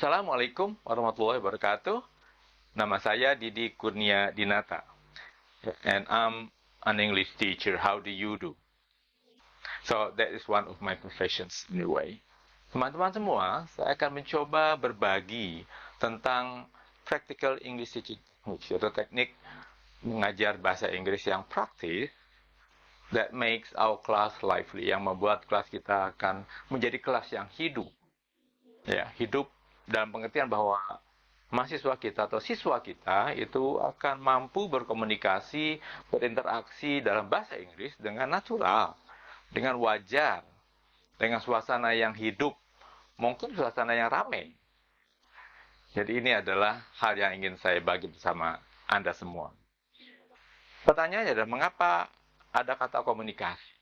Assalamualaikum warahmatullahi wabarakatuh. Nama saya Didi Kurnia Dinata, and I'm an English teacher. How do you do? So that is one of my professions in a way. Teman-teman semua, saya akan mencoba berbagi tentang practical English teaching techniques, atau teknik mengajar bahasa Inggris yang praktis that makes our class lively, yang membuat kelas kita akan menjadi kelas yang hidup. Ya, hidup dalam pengertian bahwa mahasiswa kita atau siswa kita itu akan mampu berkomunikasi, berinteraksi dalam bahasa Inggris dengan natural, dengan wajar, dengan suasana yang hidup, mungkin suasana yang ramai. Jadi ini adalah hal yang ingin saya bagi bersama Anda semua. Pertanyaannya adalah mengapa ada kata komunikasi?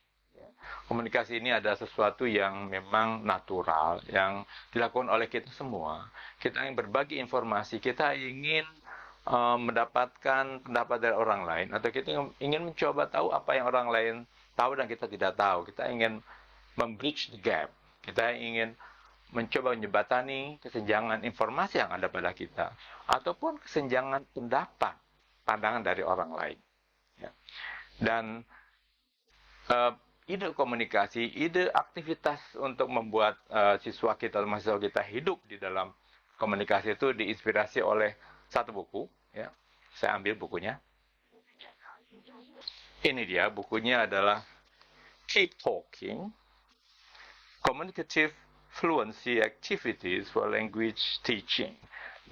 Komunikasi ini adalah sesuatu yang memang natural, yang dilakukan oleh kita semua. Kita ingin berbagi informasi, kita ingin mendapatkan pendapat dari orang lain, atau kita ingin mencoba tahu apa yang orang lain tahu dan kita tidak tahu. Kita ingin membridge the gap. Kita ingin mencoba menjembatani kesenjangan informasi yang ada pada kita, ataupun kesenjangan pendapat, pandangan dari orang lain. Ya. Dan ide komunikasi, ide aktivitas untuk membuat siswa kita, mahasiswa kita hidup di dalam komunikasi itu diinspirasi oleh satu buku. Ya. Saya ambil bukunya. Ini dia, bukunya adalah Keep Talking, Communicative Fluency Activities for Language Teaching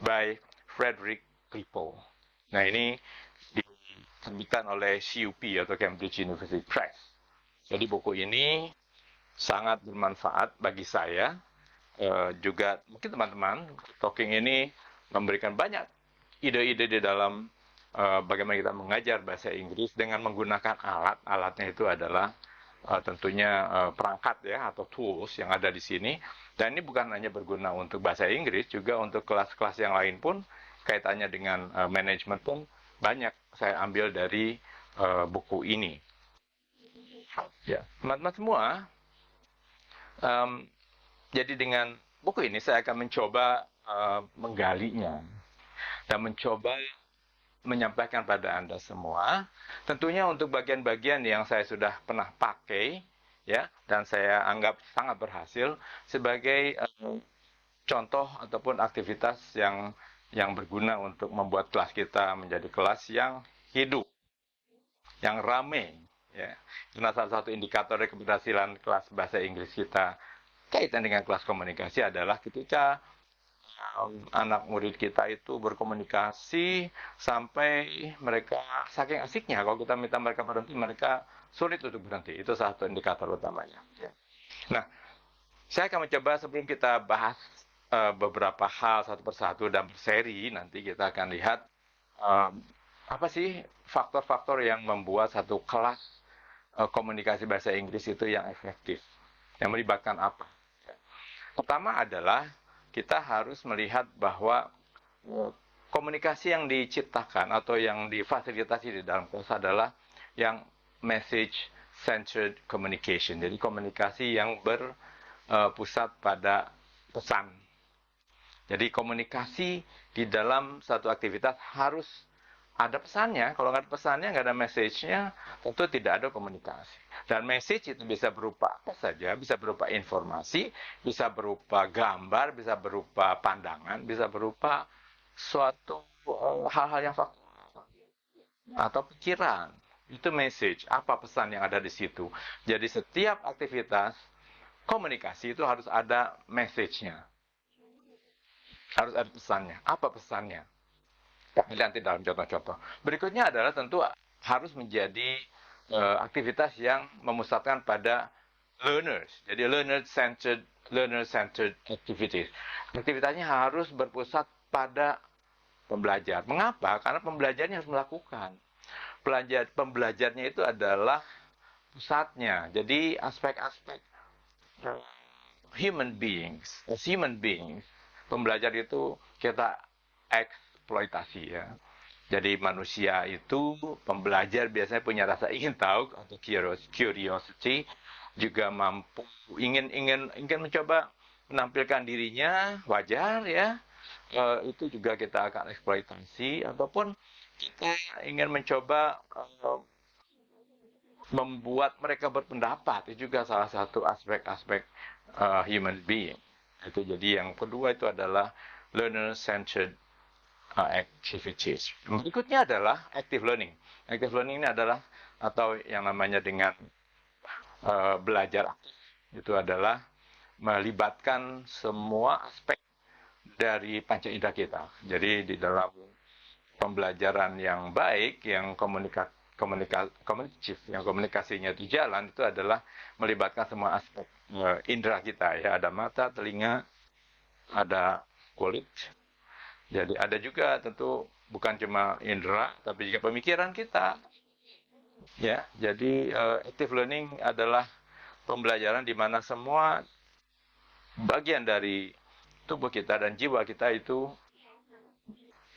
by Frederick Ripple. Nah, ini diterbitkan oleh CUP atau Cambridge University Press. Jadi buku ini sangat bermanfaat bagi saya, juga mungkin teman-teman. Talking ini memberikan banyak ide-ide di dalam bagaimana kita mengajar bahasa Inggris dengan menggunakan alat. Alatnya itu adalah tentunya perangkat ya, atau tools yang ada di sini. Dan ini bukan hanya berguna untuk bahasa Inggris, juga untuk kelas-kelas yang lain pun kaitannya dengan manajemen pun banyak saya ambil dari buku ini. Ya, teman-teman semua, jadi dengan buku ini saya akan mencoba menggalinya dan mencoba menyampaikan pada Anda semua, tentunya untuk bagian-bagian yang saya sudah pernah pakai, ya, dan saya anggap sangat berhasil sebagai contoh ataupun aktivitas yang berguna untuk membuat kelas kita menjadi kelas yang hidup, yang ramai. Ya. Karena salah satu indikator dari keberhasilan kelas bahasa Inggris kita kaitan dengan kelas komunikasi adalah ketika anak murid kita itu berkomunikasi sampai mereka saking asiknya, kalau kita minta mereka berhenti, mereka sulit untuk berhenti. Itu satu indikator utamanya. Ya. Nah, saya akan mencoba sebelum kita bahas beberapa hal satu persatu dan berseri, nanti kita akan lihat apa sih faktor-faktor yang membuat satu kelas komunikasi bahasa Inggris itu yang efektif, yang melibatkan apa. Pertama adalah kita harus melihat bahwa komunikasi yang diciptakan atau yang difasilitasi di dalam kelas adalah yang message centered communication. Jadi komunikasi yang berpusat pada pesan. Jadi komunikasi di dalam satu aktivitas harus ada pesannya. Kalau nggak ada pesannya, nggak ada message-nya, tentu tidak ada komunikasi. Dan message itu bisa berupa apa saja, bisa berupa informasi, bisa berupa gambar, bisa berupa pandangan, bisa berupa suatu hal-hal yang faktual atau pikiran. Itu message, apa pesan yang ada di situ. Jadi setiap aktivitas komunikasi itu harus ada message-nya. Harus ada pesannya. Apa pesannya? Nanti dalam contoh-contoh. Berikutnya adalah tentu harus menjadi aktivitas yang memusatkan pada learners. Jadi learner-centered activities. Aktivitasnya harus berpusat pada pembelajar. Mengapa? Karena pembelajarnya harus melakukan. Pembelajarnya itu adalah pusatnya. Jadi aspek-aspek human beings, pembelajar itu kita eksploitasi ya. Jadi manusia itu pembelajar biasanya punya rasa ingin tahu atau curiosity, juga mampu ingin mencoba menampilkan dirinya, wajar ya. Itu juga kita akan eksploitasi, ataupun kita ingin mencoba membuat mereka berpendapat, itu juga salah satu aspek-aspek human being. Itu jadi yang kedua itu adalah learner-centered activities. Berikutnya adalah active learning. Active learning ini adalah atau yang namanya dengan belajar aktif, itu adalah melibatkan semua aspek dari panca indera kita. Jadi di dalam pembelajaran yang baik, yang komunikatif, yang komunikasinya itu jalan, itu adalah melibatkan semua aspek indera kita ya. Ada mata, telinga, ada kulit. Jadi ada juga tentu bukan cuma indera, tapi juga pemikiran kita. Ya, jadi active learning adalah pembelajaran di mana semua bagian dari tubuh kita dan jiwa kita itu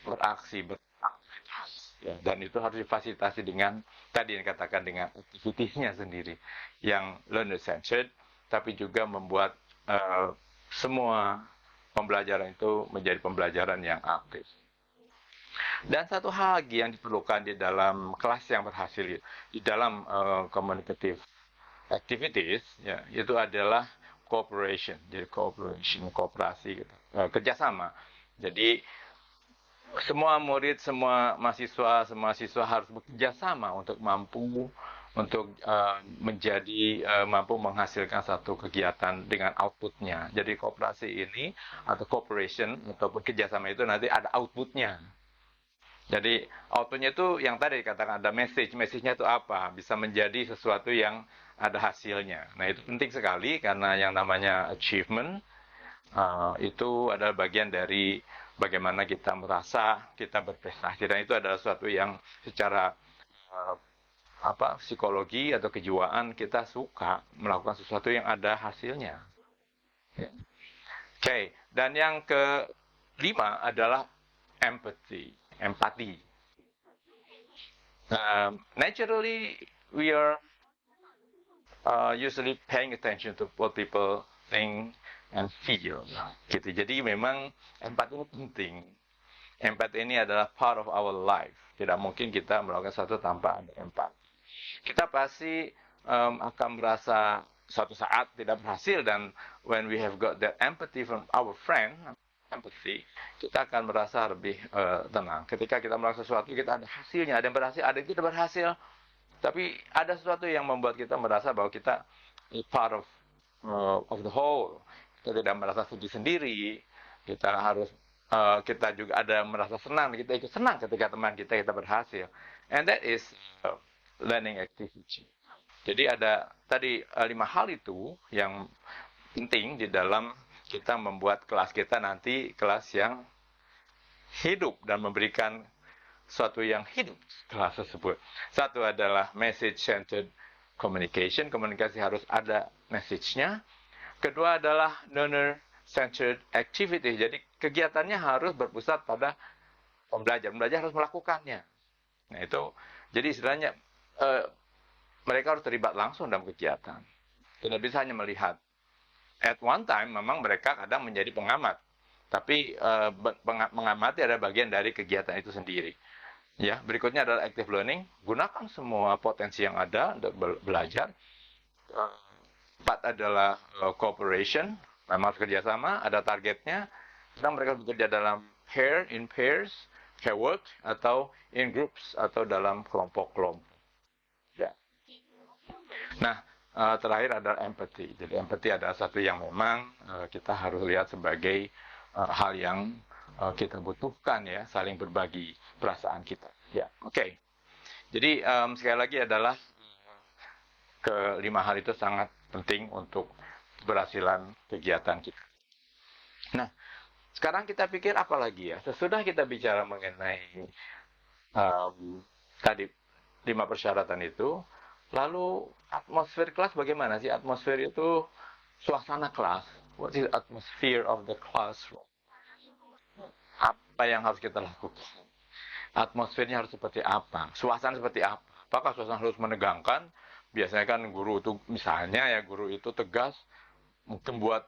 beraksi, beraktivitas. Ya, dan itu harus difasilitasi dengan tadi yang dikatakan dengan aktivitinya sendiri, yang learner centered, tapi juga membuat semua pembelajaran itu menjadi pembelajaran yang aktif. Dan satu hal lagi yang diperlukan di dalam kelas yang berhasil di dalam communicative activities, ya, itu adalah cooperation. Jadi kooperasi, gitu. Kerjasama. Jadi semua murid, semua mahasiswa harus bekerja sama untuk mampu menjadi mampu menghasilkan satu kegiatan dengan outputnya. Jadi kooperasi ini atau cooperation ataupun kerjasama itu nanti ada outputnya. Jadi outputnya itu yang tadi dikatakan ada message-nya itu apa? Bisa menjadi sesuatu yang ada hasilnya. Nah itu penting sekali karena yang namanya achievement itu adalah bagian dari bagaimana kita merasa kita berprestasi, dan itu adalah sesuatu yang secara psikologi atau kejiwaan kita suka melakukan sesuatu yang ada hasilnya. Oke, dan yang kelima adalah empati. Naturally, we are usually paying attention to what people think and feel. Gitu. Jadi memang empati ini penting. Empati ini adalah part of our life. Tidak mungkin kita melakukan sesuatu tanpa ada empati. Kita pasti akan merasa suatu saat tidak berhasil, dan when we have got that empathy from our friend, empathy, kita akan merasa lebih tenang. Ketika kita melakukan sesuatu, kita ada hasilnya, ada yang berhasil, ada yang tidak berhasil. Tapi ada sesuatu yang membuat kita merasa bahwa kita part of the whole. Kita tidak merasa sedih sendiri. Kita juga ada merasa senang. Kita ikut senang ketika teman kita berhasil. And that is learning activity. Jadi ada tadi 5 hal itu yang penting di dalam kita membuat kelas kita nanti kelas yang hidup dan memberikan suatu yang hidup kelas tersebut. Satu adalah message-centered communication. Komunikasi harus ada message-nya. Kedua adalah learner-centered activity. Jadi kegiatannya harus berpusat pada pembelajar. Pembelajar harus melakukannya. Nah itu, jadi istilahnya mereka harus terlibat langsung dalam kegiatan. Tidak bisa hanya melihat. At one time memang mereka kadang menjadi pengamat. Tapi mengamati ada bagian dari kegiatan itu sendiri. Ya, berikutnya adalah active learning. Gunakan semua potensi yang ada untuk belajar. 4 adalah cooperation. Memang harus kerjasama, ada targetnya. Kadang mereka bekerja dalam in pairs, pair work, atau in groups, atau dalam kelompok-kelompok. Ya. Nah, terakhir adalah empathy. Jadi empathy adalah satu yang memang kita harus lihat sebagai hal yang kita butuhkan, ya, saling berbagi perasaan kita. Ya, oke. Jadi sekali lagi adalah kelima hal itu sangat penting untuk keberhasilan kegiatan kita. Nah, sekarang kita pikir apa lagi ya? Sesudah kita bicara mengenai tadi 5 persyaratan itu, lalu atmosfer kelas bagaimana sih? Atmosfer itu suasana kelas. What is the atmosphere of the classroom? Apa yang harus kita lakukan? Atmosfernya harus seperti apa? Suasana seperti apa? Apakah suasana harus menegangkan? Biasanya kan guru itu, misalnya ya, guru itu tegas, mungkin buat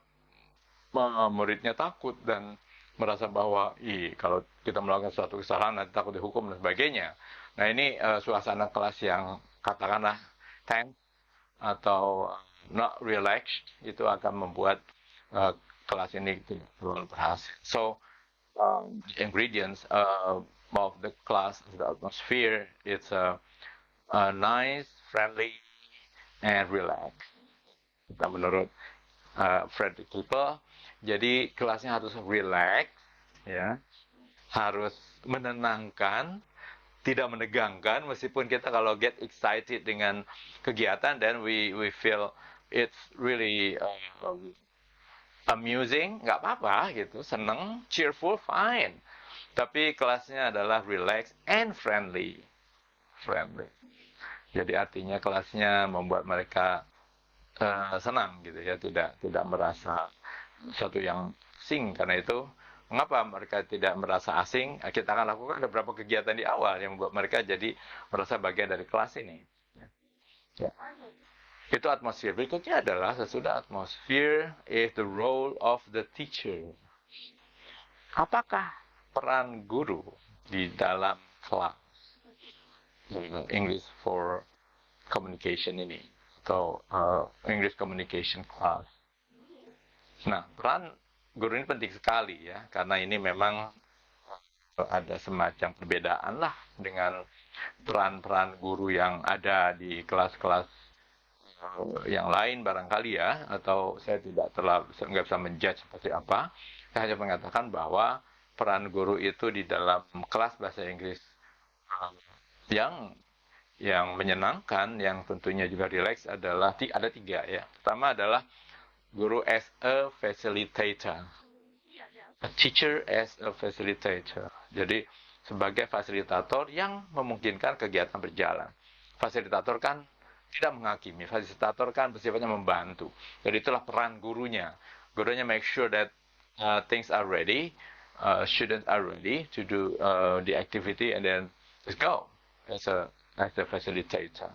muridnya takut dan merasa bahwa kalau kita melakukan suatu kesalahan nanti takut dihukum dan sebagainya. Nah ini suasana kelas yang katakanlah tense atau not relaxed itu akan membuat kelas ini tidak terlalu berhasil. So the ingredients of the class, the atmosphere, it's nice, friendly, and relaxed. Kita menurut Frederick Cooper, jadi kelasnya harus relax, ya, harus menenangkan, tidak menegangkan. Meskipun kita kalau get excited dengan kegiatan, then we feel it's really amusing, nggak apa-apa gitu, seneng, cheerful, fine. Tapi kelasnya adalah relax and friendly. Jadi artinya kelasnya membuat mereka senang gitu ya, tidak merasa sesuatu yang asing. Karena itu mengapa mereka tidak merasa asing? Kita akan lakukan beberapa kegiatan di awal yang membuat mereka jadi merasa bagian dari kelas ini. Ya. Itu atmosfer. Berikutnya adalah sesudah atmosfer is the role of the teacher. Apakah peran guru di dalam kelas English for communication ini atau English communication class? Nah, peran guru ini penting sekali ya, karena ini memang ada semacam perbedaan lah dengan peran-peran guru yang ada di kelas-kelas yang lain barangkali ya, atau saya nggak bisa menjudge seperti apa. Saya hanya mengatakan bahwa peran guru itu di dalam kelas bahasa Inggris yang menyenangkan, yang tentunya juga relax adalah ada 3 ya. Pertama adalah guru as a facilitator, a teacher as a facilitator. Jadi sebagai fasilitator yang memungkinkan kegiatan berjalan. Fasilitator kan tidak menghakimi, fasilitator kan bersifatnya membantu. Jadi itulah peran gurunya. Gurunya make sure that things are ready, students are ready to do the activity, and then let's go as a facilitator.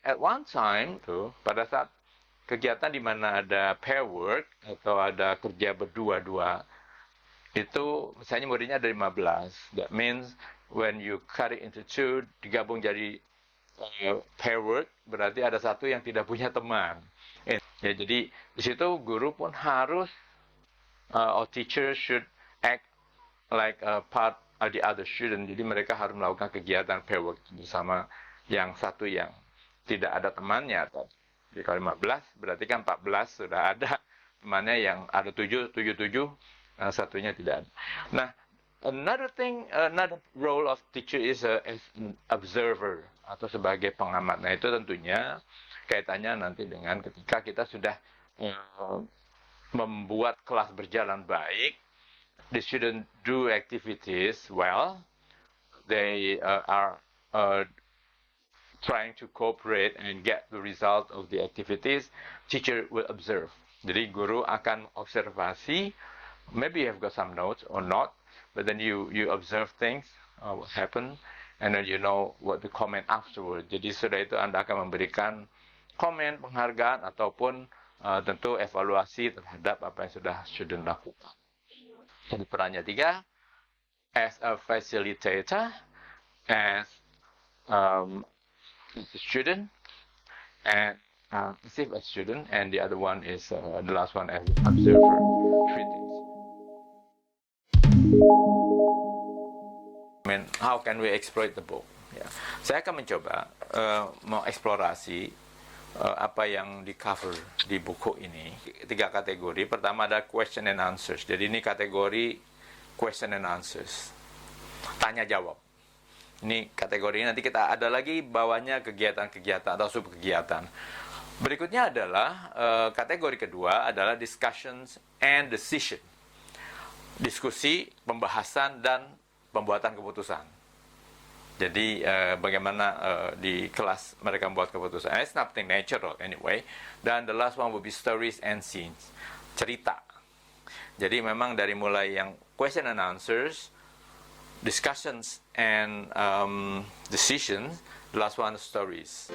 At one time pada saat kegiatan di mana ada pair work atau ada kerja berdua-dua, itu misalnya muridnya ada 15. That means when you cut it into 2, digabung jadi pair work, berarti ada satu yang tidak punya teman. Ya, jadi di situ guru pun harus or teacher should act like a part of the other student. Jadi mereka harus melakukan kegiatan pair work bersama yang satu yang tidak ada temannya. Jadi kalau 15 berarti kan 14 sudah ada temannya, yang ada 7, satunya tidak ada. Nah, another role of teacher is as an observer atau sebagai pengamat. Nah, itu tentunya kaitannya nanti dengan ketika kita sudah membuat kelas berjalan baik, the student do activities well, they are trying to cooperate and get the result of the activities, teacher will observe. Jadi guru akan observasi, maybe you have got some notes or not, but then you observe things, what happened, and then you know what to comment afterward. Jadi sudah itu Anda akan memberikan komen, penghargaan, ataupun tentu evaluasi terhadap apa yang sudah student lakukan. Jadi perannya 3, as a facilitator, as a student, and receive a student, and the other one is the last one as observer. 3 things. I mean, how can we exploit the book? Ya. Saya akan mencoba mengeksplorasi apa yang di cover di buku ini. 3 kategori. Pertama ada question and answers. Jadi ini kategori question and answers, tanya jawab. Ini kategori, nanti kita ada lagi bawahnya kegiatan-kegiatan atau sub kegiatan. Berikutnya adalah kategori kedua adalah discussions and decision. Diskusi, pembahasan, dan pembuatan keputusan. Jadi bagaimana di kelas mereka membuat keputusan. It's nothing natural anyway. Dan the last one will be stories and scenes. Cerita. Jadi memang dari mulai yang question and answers, discussions and decisions, the last one stories.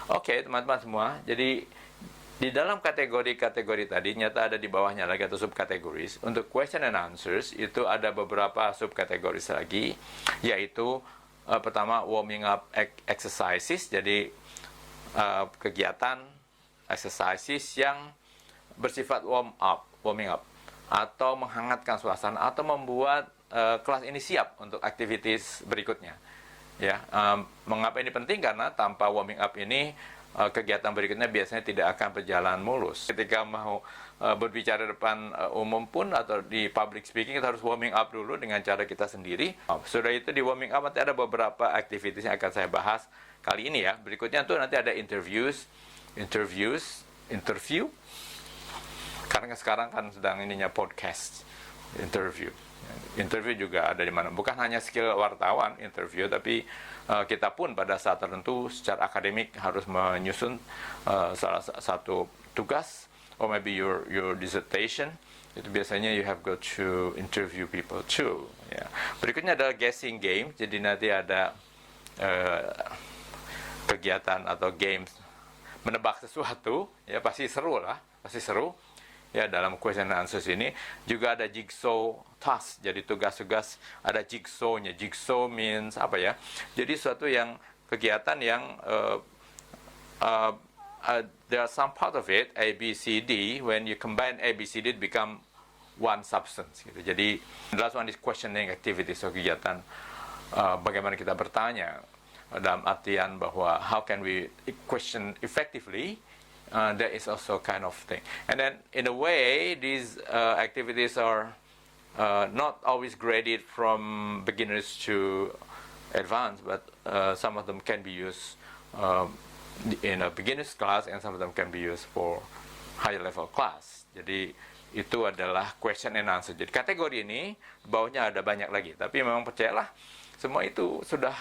Oke, Oke, teman-teman semua. Jadi di dalam kategori-kategori tadi nyata ada di bawahnya lagi atau subkategoris. Untuk question and answers itu ada beberapa subkategoris lagi, yaitu pertama warming up exercises. Jadi kegiatan exercises yang bersifat warming up atau menghangatkan suasana atau membuat kelas ini siap untuk aktivitas berikutnya. Ya, mengapa ini penting? Karena tanpa warming up ini kegiatan berikutnya biasanya tidak akan berjalan mulus. Ketika mau berbicara depan umum pun atau di public speaking, kita harus warming up dulu dengan cara kita sendiri. Sudah itu di warming up nanti ada beberapa aktivitas yang akan saya bahas kali ini ya. Berikutnya tuh nanti ada interview. Karena sekarang kan sedang ininya podcast interview. Interview juga ada di mana. Bukan hanya skill wartawan interview, tapi kita pun pada saat tertentu secara akademik harus menyusun salah satu tugas, or maybe your dissertation. Itu biasanya you have got to interview people too. Ya. Berikutnya adalah guessing game. Jadi nanti ada kegiatan atau games menebak sesuatu. Ya pasti seru lah, pasti seru. Ya, dalam question and answers ini juga ada jigsaw task. Jadi tugas-tugas ada jigsaw-nya. Jigsaw means apa ya? Jadi suatu yang kegiatan yang there are some part of it A, B, C, D. When you combine A, B, C, D, it become one substance. Gitu. Jadi the last one is questioning activities. So kegiatan bagaimana kita bertanya dalam artian bahwa how can we question effectively. That is also kind of thing. And then, in a way, these activities are not always graded from beginners to advanced, but some of them can be used in a beginner's class, and some of them can be used for higher level class. Jadi itu adalah question and answer. Jadi kategori ini bawahnya ada banyak lagi. Tapi memang percayalah, semua itu sudah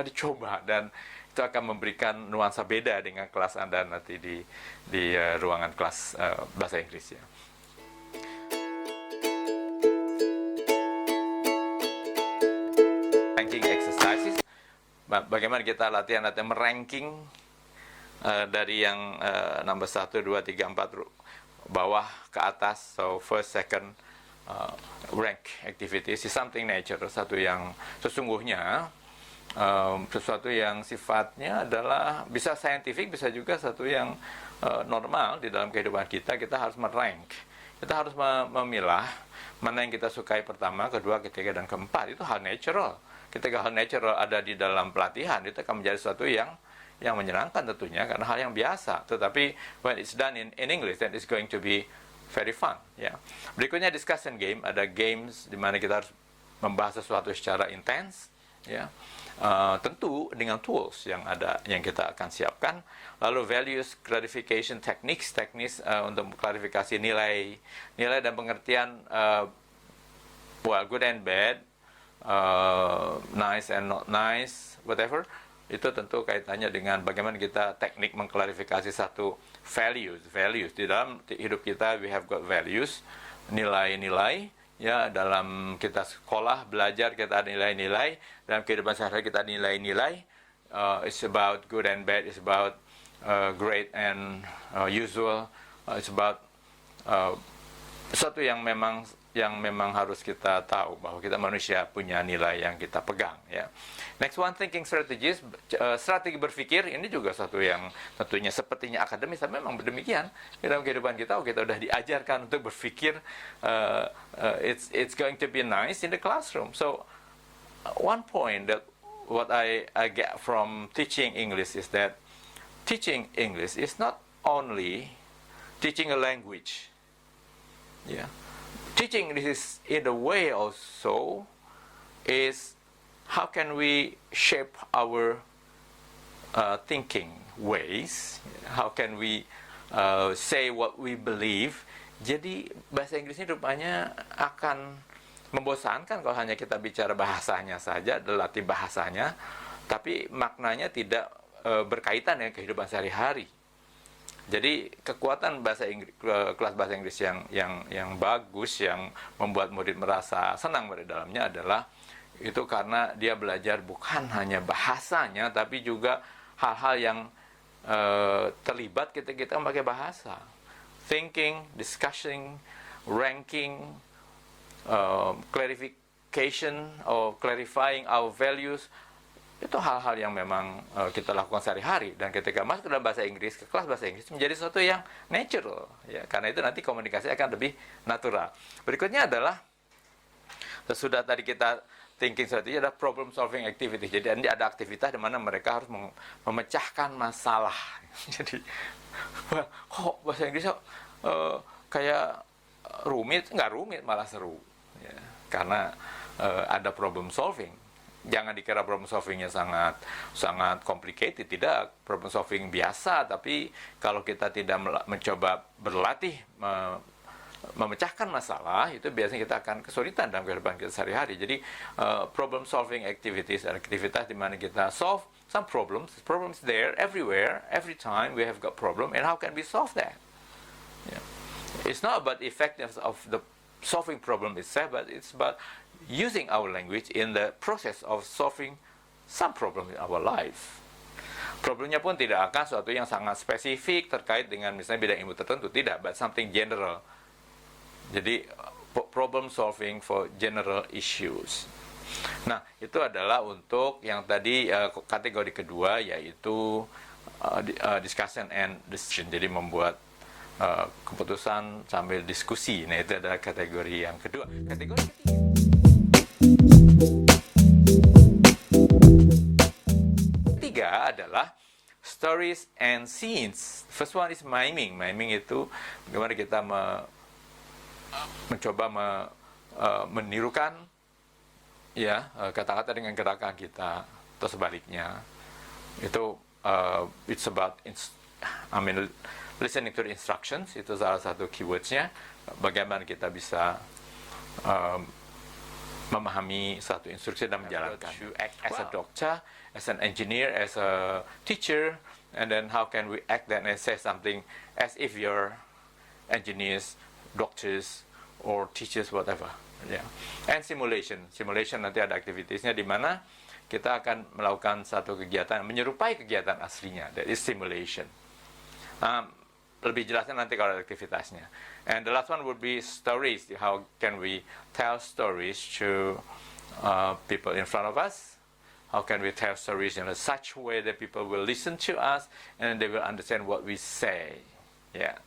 dicoba dan itu akan memberikan nuansa beda dengan kelas Anda nanti di ruangan kelas bahasa Inggris ya. Ranking exercises, bagaimana kita latihan meranking dari yang number 1, 2, 3, 4 bawah ke atas, so first, second, rank activities is something natural, satu yang sesungguhnya. Sesuatu yang sifatnya adalah bisa scientific, bisa juga satu yang normal di dalam kehidupan kita. Kita harus merank, kita harus memilah mana yang kita sukai pertama, kedua, ketiga, dan keempat. Itu hal natural. Ketika hal natural ada di dalam pelatihan, itu akan menjadi sesuatu yang menyenangkan tentunya, karena hal yang biasa. Tetapi when it's done in English, then it's going to be very fun. Ya. Berikutnya discussion game, ada games di mana kita harus membahas sesuatu secara intens. Ya. Tentu dengan tools yang ada yang kita akan siapkan. Lalu values clarification techniques untuk klarifikasi nilai dan pengertian good and bad, nice and not nice, whatever. Itu tentu kaitannya dengan bagaimana kita teknik mengklarifikasi satu values. Di dalam hidup kita we have got values, nilai-nilai. Ya, dalam kita sekolah, belajar, kita ada nilai-nilai. Dalam kehidupan sehari-hari kita ada nilai-nilai. It's about good and bad. It's about great and usual. It's about sesuatu yang memang harus kita tahu bahwa kita manusia punya nilai yang kita pegang. Ya. Next one, thinking strategies, strategi berpikir. Ini juga satu yang tentunya sepertinya akademis, tapi memang demikian dalam kehidupan kita. Kita sudah diajarkan untuk berpikir. It's going to be nice in the classroom. So one point that what I get from teaching English is that teaching English is not only teaching a language. Yeah. Teaching this in a way also is how can we shape our thinking ways, how can we say what we believe. Jadi bahasa Inggris ini rupanya akan membosankan kalau hanya kita bicara bahasanya saja, latih bahasanya, tapi maknanya tidak berkaitan dengan kehidupan sehari-hari. Jadi kekuatan bahasa Inggris, kelas bahasa Inggris yang bagus, yang membuat murid merasa senang pada dalamnya adalah itu karena dia belajar bukan hanya bahasanya, tapi juga hal-hal yang terlibat ketika kita memakai bahasa. Thinking, discussing, ranking, clarification or clarifying our values, itu hal-hal yang memang kita lakukan sehari-hari, dan ketika masuk ke dalam bahasa Inggris, ke kelas bahasa Inggris, menjadi sesuatu yang natural ya, karena itu nanti komunikasi akan lebih natural. Berikutnya adalah sesudah tadi kita thinking strategi, ada problem solving activity. Jadi nanti ada aktivitas di mana mereka harus memecahkan masalah. Jadi kok bahasa Inggris kayak rumit? Nggak rumit, malah seru ya, karena ada problem solving. Jangan dikira problem solvingnya sangat complicated, tidak. Problem solving biasa, tapi kalau kita tidak mencoba berlatih memecahkan masalah, itu biasanya kita akan kesulitan dalam kehidupan kita sehari-hari. Jadi problem solving activities, aktivitas di mana kita solve some problems there everywhere, every time we have got problem, and how can we solve that? Yeah. It's not about the effectiveness of the solving problem itself, but it's about using our language in the process of solving some problem in our life. Problemnya pun tidak akan suatu yang sangat spesifik terkait dengan misalnya bidang ilmu tertentu, tidak, but something general. Jadi problem solving for general issues. Nah, itu adalah untuk yang tadi kategori kedua, yaitu discussion and decision. Jadi membuat keputusan sambil diskusi. Nah, itu adalah kategori yang kedua. Kategori ketiga adalah stories and scenes. First one is miming. Miming itu bagaimana kita mencoba menirukan ya kata-kata dengan gerakan kita atau sebaliknya. Itu it's about listening to the instructions, itu salah satu keywordsnya. Bagaimana kita bisa memahami satu instruksi dan menjalankan. To act as a doctor, as an engineer, as a teacher, and then how can we act that and say something as if you're engineers, doctors, or teachers, whatever. Yeah. And simulation nanti ada aktivitasnya di mana kita akan melakukan satu kegiatan menyerupai kegiatan aslinya. That is simulation. Lebih jelasnya nanti kalau ada aktivitasnya. And the last one would be stories. How can we tell stories to people in front of us? How can we tell stories in such a way that people will listen to us and they will understand what we say? Yeah.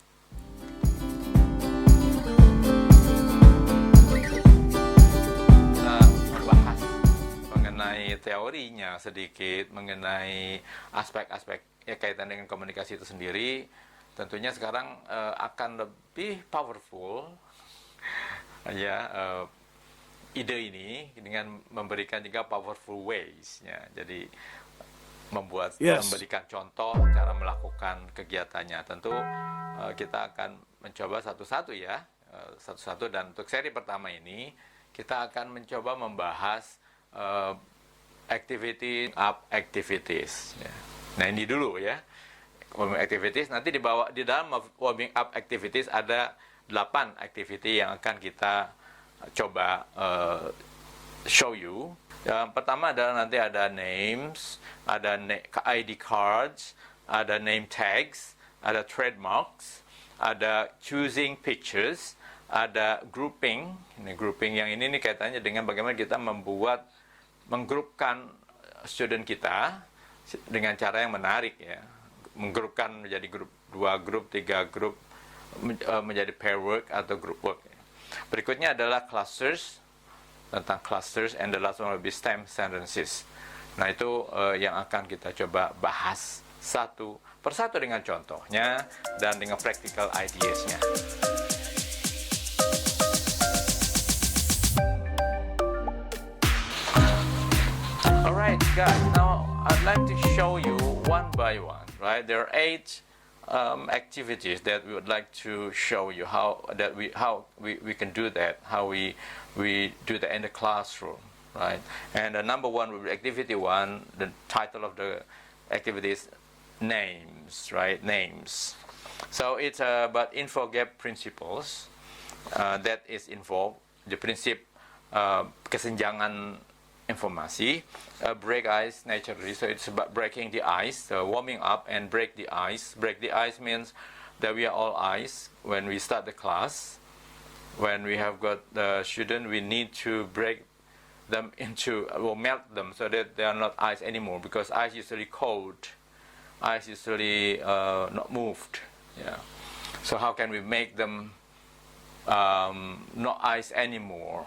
Kita membahas mengenai teorinya sedikit, mengenai aspek-aspek ya kaitan dengan komunikasi itu sendiri. Tentunya sekarang akan lebih powerful ya ide ini dengan memberikan juga powerful ways ya. Jadi memberikan contoh cara melakukan kegiatannya. Tentu kita akan mencoba satu-satu ya, satu-satu, dan untuk seri pertama ini kita akan mencoba membahas activities ya. Nah, ini dulu ya. Warming activities, nanti di dalam warming up activities ada 8 activity yang akan kita coba show you. Yang pertama adalah nanti ada names, ada ID cards, ada name tags, ada trademarks, ada choosing pictures, ada grouping. Ini grouping yang ini nih kaitannya dengan bagaimana kita menggrupkan student kita dengan cara yang menarik ya. Menggrupkan menjadi grup 2 grup, 3 grup, menjadi pair work atau group work. Berikutnya adalah clusters, tentang clusters, and the last one will be stem sentences. Nah, itu yang akan kita coba bahas satu persatu dengan contohnya dan dengan practical ideas-nya. Alright guys, now I'd like to show you one by one. Right, there are 8 activities that we would like to show you how we can do that, how we do that in the classroom, right? And number 1 will be activity 1. The title of the activity is names, right? Names. So it's about infogap principles that is involved. The prinsip kesenjangan informasi. Break ice naturally, so it's about breaking the ice, warming up and break the ice. Break the ice means that we are all ice when we start the class. When we have got the student, we need to break them into, or melt them so that they are not ice anymore, because ice usually cold, ice usually not moved. Yeah. So how can we make them not ice anymore?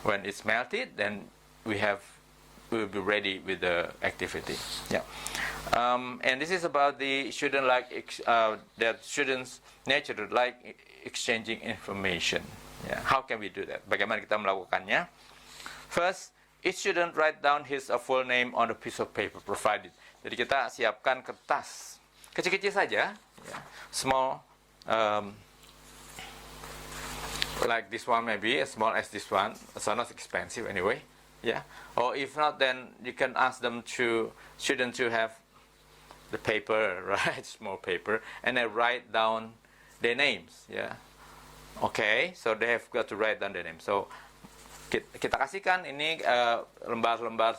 When it's melted, then we'll be ready with the activity. Yeah. And this is about the student that students nature like exchanging information. Yeah. How can we do that? Bagaimana kita melakukannya? First, each student write down his full name on a piece of paper provided. Jadi kita siapkan kertas kecil-kecil saja, yeah. Small, like this one maybe, as small as this one, so not expensive anyway, yeah. Or if not, then you can ask them students to have the paper, right, small paper, and then write down their names, yeah. Okay, so they have got to write down their name. So kita kasihkan ini lembar-lembar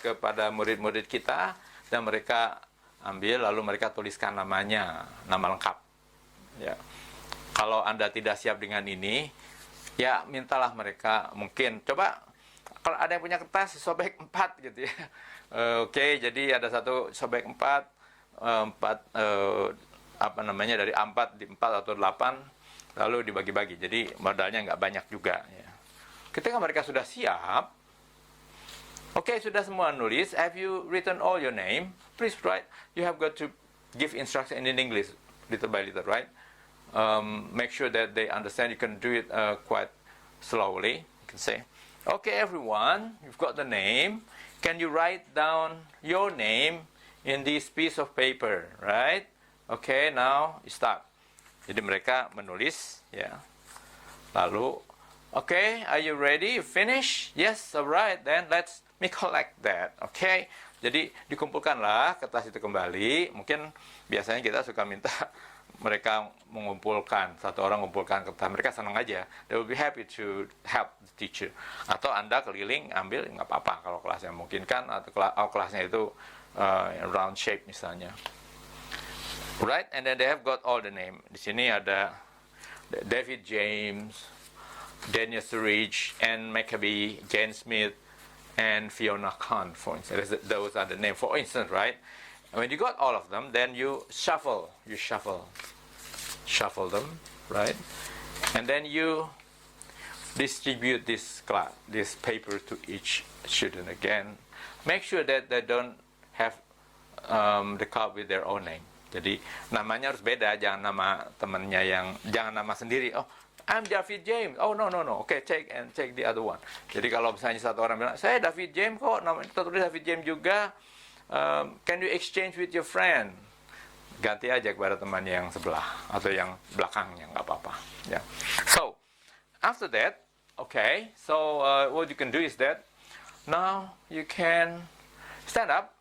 kepada murid-murid kita, dan mereka ambil lalu mereka tuliskan namanya, nama lengkap. Ya. Kalau Anda tidak siap dengan ini, ya mintalah mereka, mungkin coba kalau ada yang punya kertas sobek 4 gitu ya. Oke, jadi ada satu sobek 4 dari A4 di 4 atau 8 lalu dibagi-bagi. Jadi modalnya nggak banyak juga ya. Ketika mereka sudah siap, oke, sudah semua nulis. Have you written all your name? Please write. You have got to give instruction in English, little by little, right? Make sure that they understand. You can do it quite slowly. You can say, okay, everyone, you've got the name. Can you write down your name in this piece of paper, right? Okay, now you start. Jadi mereka menulis, ya. Lalu, okay, are you ready? You finish? Yes, alright. Then let me collect that. Okay. Jadi dikumpulkanlah kertas itu kembali. Mungkin biasanya kita suka minta mereka mengumpulkan, satu orang mengumpulkan kertas. Mereka senang aja. They will be happy to help the teacher. Atau Anda keliling ambil, nggak apa-apa kalau kelasnya memungkinkan, atau kelasnya itu round shape misalnya. Right? And then they have got all the name. Di sini ada David James, Daniel Sturridge, Anne Maccabee, Jane Smith, and Fiona Khan, for instance. Those are the names. For instance, right? When you got all of them, then you shuffle them, right? And then you distribute this paper to each student again. Make sure that they don't have the card with their own name. Jadi namanya harus beda, jangan nama temannya jangan nama sendiri. Oh, I'm David James. Oh, no. Okay, take the other one. Jadi kalau misalnya satu orang bilang, saya David James kok, namanya tulis David James juga. Can you exchange with your friend? Ganti aja kepada teman yang sebelah atau yang belakangnya, nggak apa-apa. Yeah. So after that, okay. So what you can do is that now you can stand up.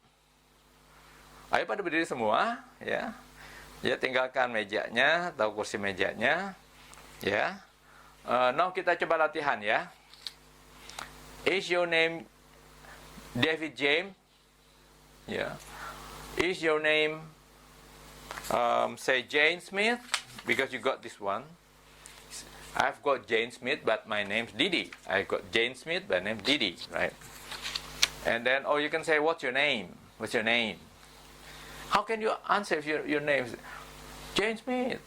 Ayo pada berdiri semua, ya. Ya, tinggalkan mejanya atau kursi mejanya, ya. Now kita coba latihan ya. Is your name David James? Yeah. Is your name say Jane Smith? Because you got this one. I've got Jane Smith, but my name's Didi. I've got Jane Smith, but my name's Didi, right? And then, you can say, what's your name? What's your name? How can you answer if your name is Jane Smith,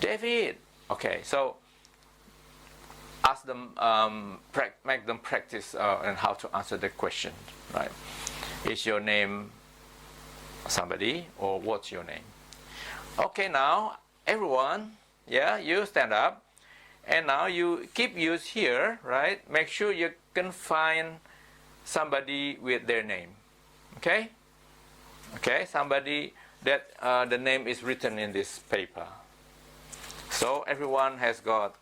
David? Okay, so ask them, make them practice on how to answer the question, right? Is your name somebody, or what's your name? Okay, now everyone, yeah, you stand up, and now you keep use here, right? Make sure you can find somebody with their name, okay? Okay, somebody that the name is written in this paper. So everyone has got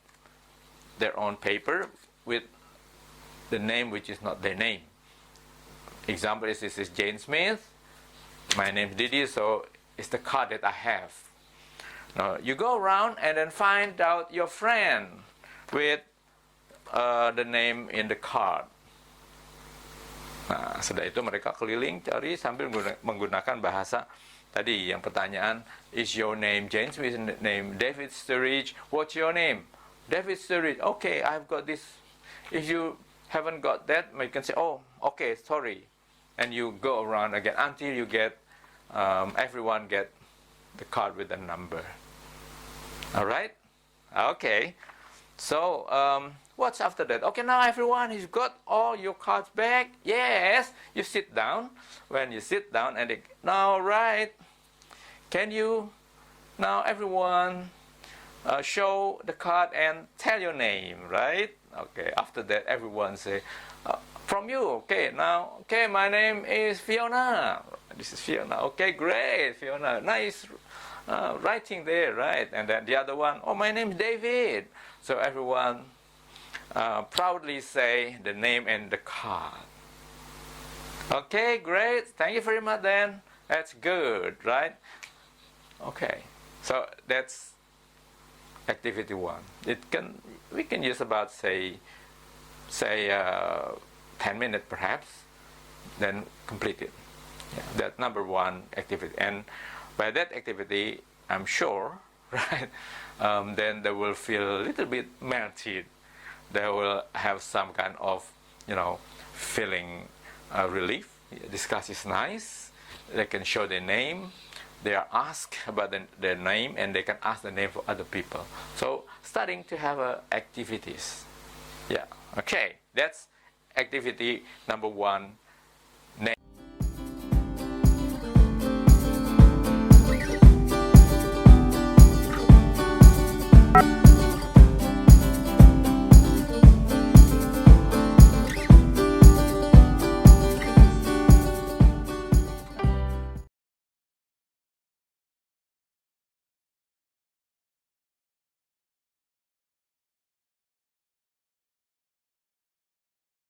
their own paper with the name which is not their name. Example is this is Jane Smith. My name is Didi, so it's the card that I have. Now you go around and then find out your friend with the name in the card. Nah, sudah itu mereka keliling cari sambil menggunakan bahasa tadi yang pertanyaan, is your name James? Is name David Sturridge? What's your name? David Sturridge. Okay, I've got this. If you haven't got that, you can say, oh, okay, sorry, and you go around again until you get everyone get the card with the number. All right? Okay. So what's after that? Okay, now everyone has got all your cards back. Yes, you sit down. When you sit down, and now, right? Can you now everyone show the card and tell your name, right? Okay. After that, everyone say, from you. Okay. Now, okay, my name is Fiona. This is Fiona. Okay, great, Fiona. Nice. Writing there, right? And then the other one, oh, my name is David. So everyone proudly say the name and the card. Okay, great. Thank you very much then. That's good, right? Okay. So that's activity 1. We can use about say 10 minutes perhaps, then complete it. Yeah, that's number 1 activity. And by that activity, I'm sure, right, then they will feel a little bit melted. They will have some kind of, feeling relief. This class is nice. They can show their name. They are asked about their name, and they can ask the name for other people. So starting to have activities. Yeah. Okay. That's activity number 1. Name.